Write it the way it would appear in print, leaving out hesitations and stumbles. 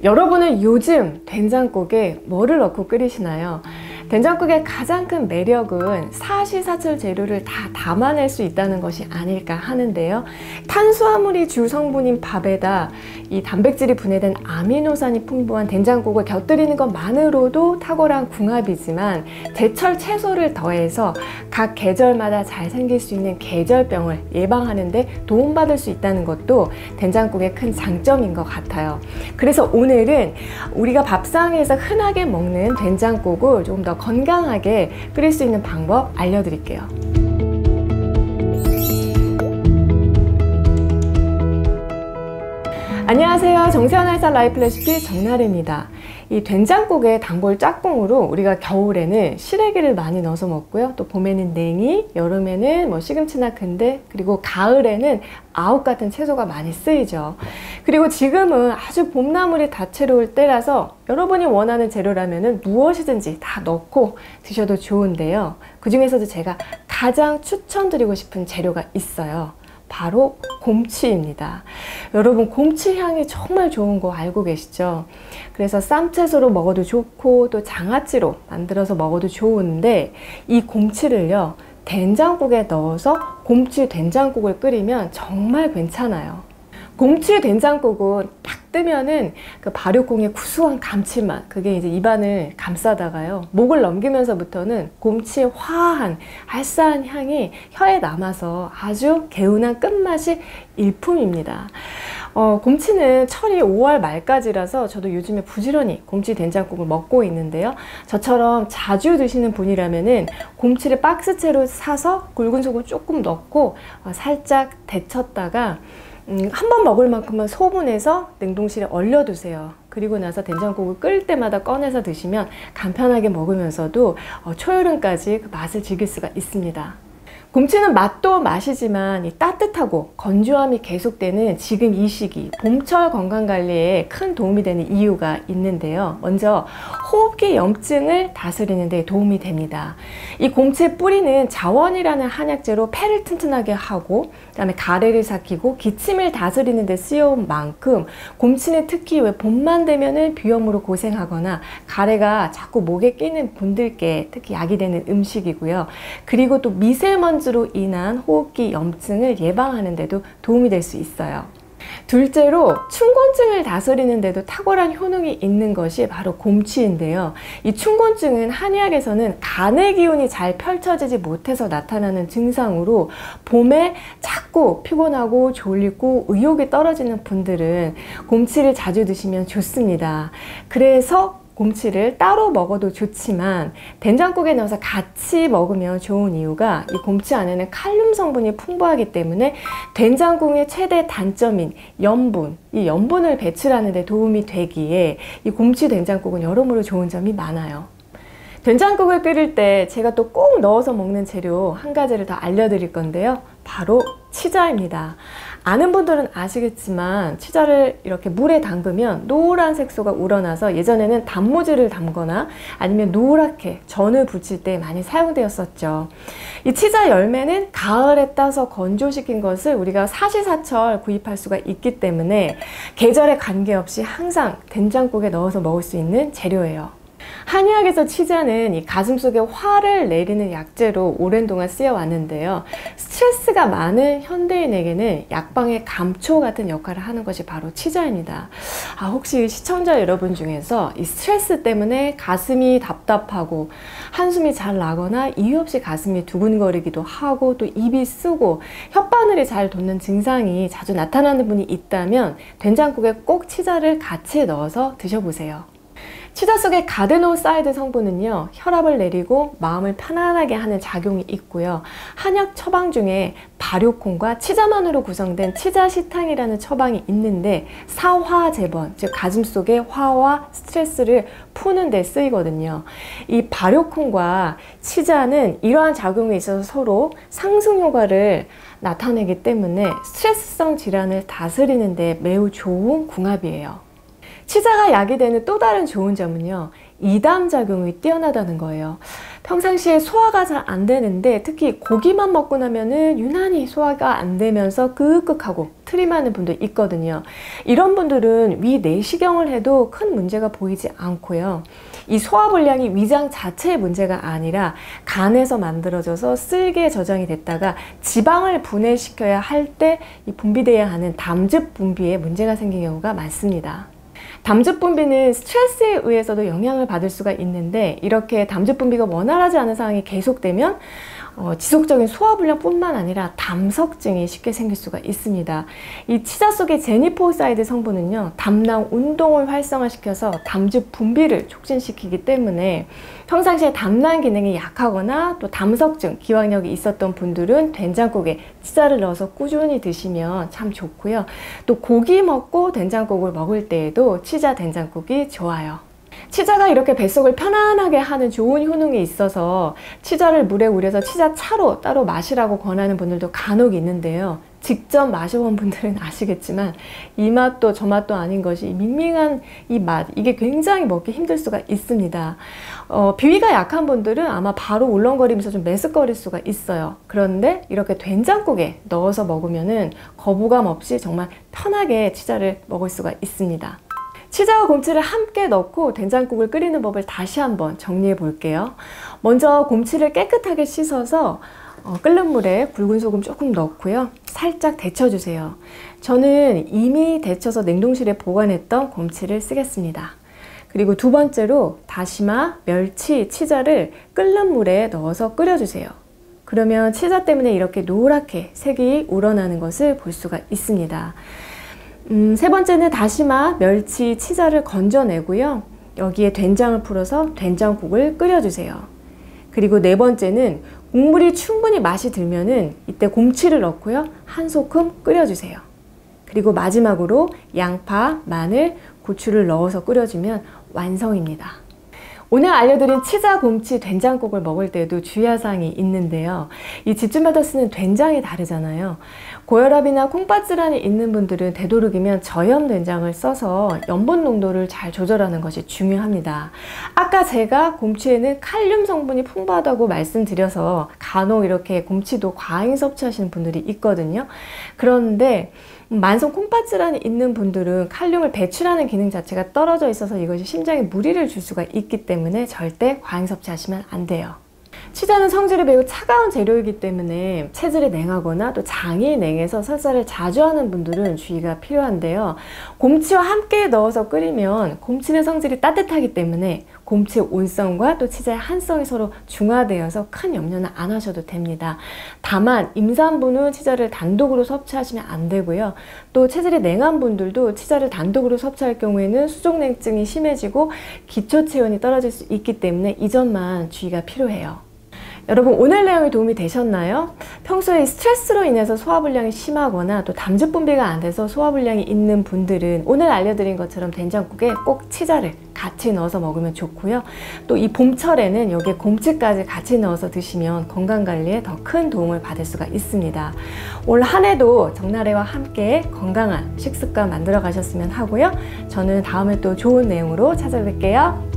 여러분은 요즘 된장국에 뭐를 넣고 끓이시나요? 된장국의 가장 큰 매력은 사시사철 재료를 다 담아낼 수 있다는 것이 아닐까 하는데요. 탄수화물이 주 성분인 밥에다 이 단백질이 분해된 아미노산이 풍부한 된장국을 곁들이는 것만으로도 탁월한 궁합이지만 제철 채소를 더해서 각 계절마다 잘 생길 수 있는 계절병을 예방하는 데 도움받을 수 있다는 것도 된장국의 큰 장점인 것 같아요. 그래서 오늘은 우리가 밥상에서 흔하게 먹는 된장국을 조금 더 건강하게 끓일 수 있는 방법 알려드릴게요. 안녕하세요. 정세환의 쌀 라이프 레시피 정나래입니다. 이 된장국에 단골 짝꿍으로 우리가 겨울에는 시래기를 많이 넣어서 먹고요. 또 봄에는 냉이, 여름에는 뭐 시금치나 근대, 그리고 가을에는 아욱 같은 채소가 많이 쓰이죠. 그리고 지금은 아주 봄나물이 다채로울 때라서 여러분이 원하는 재료라면 무엇이든지 다 넣고 드셔도 좋은데요. 그 중에서도 제가 가장 추천드리고 싶은 재료가 있어요. 바로 곰치입니다. 여러분, 곰치 향이 정말 좋은 거 알고 계시죠? 그래서 쌈채소로 먹어도 좋고 또 장아찌로 만들어서 먹어도 좋은데 이 곰치를요, 된장국에 넣어서 곰치 된장국을 끓이면 정말 괜찮아요. 곰치 된장국은 딱 뜨면은 그 발효콩의 구수한 감칠맛, 그게 이제 입안을 감싸다가요, 목을 넘기면서부터는 곰치의 화한 알싸한 향이 혀에 남아서 아주 개운한 끝맛이 일품입니다. 곰치는 철이 5월 말까지라서 저도 요즘에 부지런히 곰치 된장국을 먹고 있는데요. 저처럼 자주 드시는 분이라면은 곰치를 박스채로 사서 굵은 소금 조금 넣고 살짝 데쳤다가 한 번 먹을 만큼만 소분해서 냉동실에 얼려두세요. 그리고 나서 된장국을 끓일 때마다 꺼내서 드시면 간편하게 먹으면서도 초여름까지 그 맛을 즐길 수가 있습니다. 곰치는 맛도 맛이지만 이 따뜻하고 건조함이 계속되는 지금 이 시기 봄철 건강관리에 큰 도움이 되는 이유가 있는데요. 먼저 호흡기 염증을 다스리는 데 도움이 됩니다. 이 곰치의 뿌리는 자원이라는 한약재로 폐를 튼튼하게 하고 그 다음에 가래를 삭히고 기침을 다스리는 데 쓰여온 만큼 곰치는 특히 왜 봄만 되면은 비염으로 고생하거나 가래가 자꾸 목에 끼는 분들께 특히 약이 되는 음식이고요. 그리고 또 미세먼지로 인한 호흡기 염증을 예방하는 데도 도움이 될 수 있어요. 둘째로 춘곤증을 다스리는 데도 탁월한 효능이 있는 것이 바로 곰치인데요. 이 춘곤증은 한의학에서는 간의 기운이 잘 펼쳐지지 못해서 나타나는 증상으로 봄에 자꾸 피곤하고 졸리고 의욕이 떨어지는 분들은 곰치를 자주 드시면 좋습니다. 그래서 곰치를 따로 먹어도 좋지만 된장국에 넣어서 같이 먹으면 좋은 이유가 이 곰치 안에는 칼륨 성분이 풍부하기 때문에 된장국의 최대 단점인 염분, 이 염분을 배출하는 데 도움이 되기에 이 곰치 된장국은 여러모로 좋은 점이 많아요. 된장국을 끓일 때 제가 또 꼭 넣어서 먹는 재료 한 가지를 더 알려드릴 건데요. 바로 치자입니다. 아는 분들은 아시겠지만 치자를 이렇게 물에 담그면 노란 색소가 우러나서 예전에는 단무지를 담거나 아니면 노랗게 전을 부칠 때 많이 사용되었었죠. 이 치자 열매는 가을에 따서 건조시킨 것을 우리가 사시사철 구입할 수가 있기 때문에 계절에 관계없이 항상 된장국에 넣어서 먹을 수 있는 재료예요. 한의학에서 치자는 이 가슴속에 화를 내리는 약재로 오랜 동안 쓰여왔는데요. 스트레스가 많은 현대인에게는 약방의 감초 같은 역할을 하는 것이 바로 치자입니다. 혹시 시청자 여러분 중에서 이 스트레스 때문에 가슴이 답답하고 한숨이 잘 나거나 이유 없이 가슴이 두근거리기도 하고 또 입이 쓰고 혓바늘이 잘 돋는 증상이 자주 나타나는 분이 있다면 된장국에 꼭 치자를 같이 넣어서 드셔보세요. 치자 속의 가드노사이드 성분은요, 혈압을 내리고 마음을 편안하게 하는 작용이 있고요. 한약 처방 중에 발효콩과 치자만으로 구성된 치자시탕이라는 처방이 있는데 사화재번, 즉 가슴 속의 화와 스트레스를 푸는 데 쓰이거든요. 이 발효콩과 치자는 이러한 작용에 있어서 서로 상승 효과를 나타내기 때문에 스트레스성 질환을 다스리는 데 매우 좋은 궁합이에요. 치자가 약이 되는 또 다른 좋은 점은요, 이담작용이 뛰어나다는 거예요. 평상시에 소화가 잘 안 되는데 특히 고기만 먹고 나면은 유난히 소화가 안 되면서 끄흑끄하고 트림하는 분도 있거든요. 이런 분들은 위 내시경을 해도 큰 문제가 보이지 않고요. 이 소화불량이 위장 자체의 문제가 아니라 간에서 만들어져서 쓸개에 저장이 됐다가 지방을 분해시켜야 할 때 이 분비돼야 하는 담즙 분비에 문제가 생긴 경우가 많습니다. 담즙 분비는 스트레스에 의해서도 영향을 받을 수가 있는데 이렇게 담즙 분비가 원활하지 않은 상황이 계속되면 지속적인 소화불량뿐만 아니라 담석증이 쉽게 생길 수가 있습니다. 이 치자 속의 제니포사이드 성분은요, 담낭 운동을 활성화시켜서 담즙 분비를 촉진시키기 때문에 평상시에 담낭 기능이 약하거나 또 담석증, 기왕력이 있었던 분들은 된장국에 치자를 넣어서 꾸준히 드시면 참 좋고요. 또 고기 먹고 된장국을 먹을 때에도 치자 된장국이 좋아요. 치자가 이렇게 뱃속을 편안하게 하는 좋은 효능이 있어서 치자를 물에 우려서 치자차로 따로 마시라고 권하는 분들도 간혹 있는데요. 직접 마셔본 분들은 아시겠지만 이 맛도 저 맛도 아닌 것이 밍밍한 이 맛, 이게 굉장히 먹기 힘들 수가 있습니다. 비위가 약한 분들은 아마 바로 울렁거리면서 좀 메스꺼릴 수가 있어요. 그런데 이렇게 된장국에 넣어서 먹으면은 거부감 없이 정말 편하게 치자를 먹을 수가 있습니다. 치자와 곰치를 함께 넣고 된장국을 끓이는 법을 다시 한번 정리해 볼게요. 먼저 곰치를 깨끗하게 씻어서 끓는 물에 굵은 소금 조금 넣고요. 살짝 데쳐주세요. 저는 이미 데쳐서 냉동실에 보관했던 곰치를 쓰겠습니다. 그리고 두 번째로 다시마, 멸치, 치자를 끓는 물에 넣어서 끓여주세요. 그러면 치자 때문에 이렇게 노랗게 색이 우러나는 것을 볼 수가 있습니다. 세 번째는 다시마, 멸치, 치자를 건져내고요. 여기에 된장을 풀어서 된장국을 끓여주세요. 그리고 네 번째는 국물이 충분히 맛이 들면은 이때 곰치를 넣고요. 한 소끔 끓여주세요. 그리고 마지막으로 양파, 마늘, 고추를 넣어서 끓여주면 완성입니다. 오늘 알려드린 치자, 곰치, 된장국을 먹을 때도 주의할 사항이 있는데요. 이 집집마다 쓰는 된장이 다르잖아요. 고혈압이나 콩팥질환이 있는 분들은 되도록이면 저염 된장을 써서 염분 농도를 잘 조절하는 것이 중요합니다. 아까 제가 곰치에는 칼륨 성분이 풍부하다고 말씀드려서 간혹 이렇게 곰치도 과잉 섭취하시는 분들이 있거든요. 그런데 만성 콩팥질환이 있는 분들은 칼륨을 배출하는 기능 자체가 떨어져 있어서 이것이 심장에 무리를 줄 수가 있기 때문에 절대 과잉 섭취하시면 안 돼요. 치자는 성질이 매우 차가운 재료이기 때문에 체질이 냉하거나 또 장이 냉해서 설사를 자주 하는 분들은 주의가 필요한데요. 곰치와 함께 넣어서 끓이면 곰치는 성질이 따뜻하기 때문에 곰치의 온성과 또 치자의 한성이 서로 중화되어서 큰 염려는 안 하셔도 됩니다. 다만 임산부는 치자를 단독으로 섭취하시면 안 되고요. 또 체질이 냉한 분들도 치자를 단독으로 섭취할 경우에는 수족냉증이 심해지고 기초체온이 떨어질 수 있기 때문에 이 점만 주의가 필요해요. 여러분, 오늘 내용이 도움이 되셨나요? 평소에 스트레스로 인해서 소화불량이 심하거나 또 담즙 분비가 안 돼서 소화불량이 있는 분들은 오늘 알려드린 것처럼 된장국에 꼭 치자를 같이 넣어서 먹으면 좋고요. 또 이 봄철에는 여기에 곰치까지 같이 넣어서 드시면 건강관리에 더 큰 도움을 받을 수가 있습니다. 올 한 해도 정나래와 함께 건강한 식습관 만들어 가셨으면 하고요. 저는 다음에 또 좋은 내용으로 찾아뵐게요.